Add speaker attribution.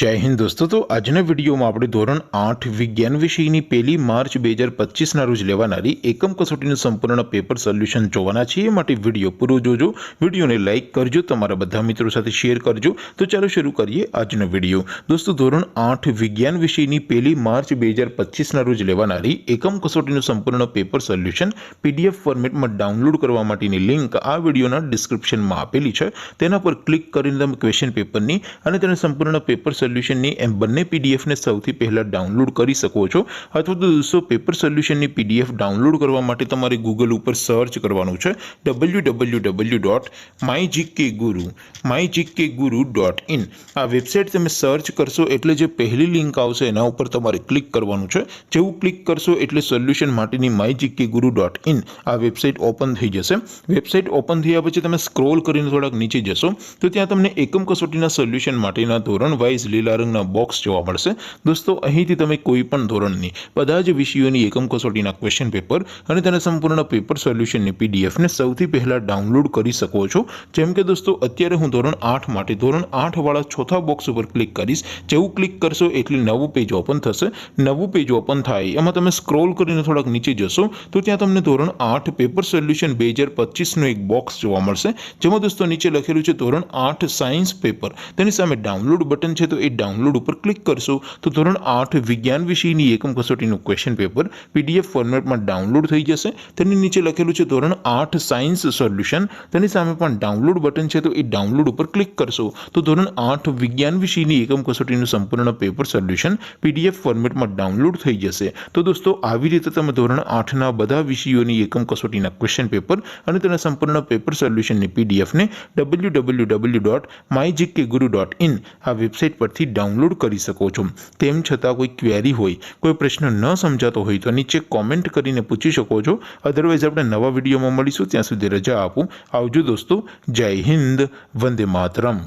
Speaker 1: जय हिंद दोस्तों। तो આજના વિડીયોમાં આપણે ધોરણ 8 વિજ્ઞાન વિષયની 1 માર્ચ 2025ના રોજ લેવાનારી એકમ કસોટીનું સંપૂર્ણ પેપર સોલ્યુશન જોવાના છે। એ માટે વિડીયો પૂરો જોજો, વિડીયોને લાઈક કરજો, તમારા બધા મિત્રો સાથે શેર કરજો। તો ચાલો શરૂ કરીએ આજનો વિડીયો। દોસ્તો ધોરણ 8 વિજ્ઞાન વિષયની 1 માર્ચ 2025ના રોજ લેવાનારી એકમ કસોટીનું સંપૂર્ણ પેપર સોલ્યુશન પીડીએફ ફોર્મેટમાં ડાઉનલોડ કરવા માટેની લિંક આ વિડીયોના ડિસ્ક્રિપ્શનમાં આપેલી છે। તેના પર ક્લિક કરીને તમે ક્વેશ્ચન પેપરની અને તેના સંપૂર્ણ પેપર સોલ્યુશનની એમ બંને પીડીએફને સૌથી પહેલા ડાઉનલોડ કરી શકો છો। અથવા તો દોસ્તો પેપર સોલ્યુશનની પીડીએફ ડાઉનલોડ કરવા માટે તમારે ગૂગલ ઉપર સર્ચ કરવાનું છે www.mygkguru.in। આ વેબસાઇટ તમે સર્ચ કરશો એટલે જે પહેલી લિંક આવશે એના ઉપર તમારે ક્લિક કરવાનું છે। જેવું ક્લિક કરશો એટલે સોલ્યુશન માટેની mygkguru.in આ વેબસાઇટ ઓપન થઈ જશે। વેબસાઇટ ઓપન થયા પછી તમે સ્ક્રોલ કરીને થોડાક નીચે જશો તો ત્યાં તમને એકમ કસોટીના સોલ્યુશન માટેના ધોરણ વાઇઝ લીલા રંગના બોક્સ જોવા મળશે। દોસ્તો અહીંથી તમે કોઈ પણ ધોરણની બધા જ વિષયોની એકમ કસોટીના ક્વેશ્ચન પેપર અને તેના સંપૂર્ણ પેપર સોલ્યુશનની પીડીએફને સૌથી પહેલા ડાઉનલોડ કરી શકો છો। જેમ કે દોસ્તો અત્યારે હું ધોરણ 8 માટે ધોરણ 8 વાળા ચોથા બોક્સ ઉપર ક્લિક કરીશ। જેવું ક્લિક કરશો એટલે નવું પેજ ઓપન થશે। નવું પેજ ઓપન થાય એમાં તમે સ્ક્રોલ કરીને થોડાક નીચે જશો તો ત્યાં તમને ધોરણ 8 પેપર સોલ્યુશન 2025નું એક બોક્સ જોવા મળશે। જેમાં દોસ્તો નીચે લખેલું છે ધોરણ 8 સાયન્સ પેપર, તેની સામે ડાઉનલોડ બટન છે તો એ ડાઉનલોડ ઉપર ક્લિક કરશો તો ધોરણ 8 વિજ્ઞાન વિષયની એકમ કસોટીનું ક્વેશ્ચન પેપર પીડીએફ ફોર્મેટમાં ડાઉનલોડ થઈ જશે। તેની નીચે લખેલું છે ધોરણ 8 સાયન્સ સોલ્યુશન, તેની સામે પણ ડાઉનલોડ બટન છે તો એ ડાઉનલોડ ઉપર ક્લિક કરશો તો ધોરણ 8 વિજ્ઞાન વિષયની એકમ કસોટીનું સંપૂર્ણ પેપર સોલ્યુશન પીડીએફ ફોર્મેટમાં ડાઉનલોડ થઈ જશે। તો દોસ્તો આવી રીતે તમે ધોરણ 8ના બધા વિષયોની એકમ કસોટીના ક્વેશ્ચન પેપર અને તેના સંપૂર્ણ પેપર સોલ્યુશનની પીડીએફને www.mygkguru.in આ વેબસાઇટ પરથી ડાઉનલોડ કરી શકો છો। તેમ છતાં કોઈ ક્વેરી હોય, કોઈ પ્રશ્ન ન સમજાતો હોય તો નીચે કોમેન્ટ કરીને પૂછી શકો છો। અધરવાઇઝ આપણે નવા વિડીયોમાં મળીશું, ત્યાં સુધી રજા આપું। આવજો દોસ્તો, જય હિન્દ, વંદે માતરમ।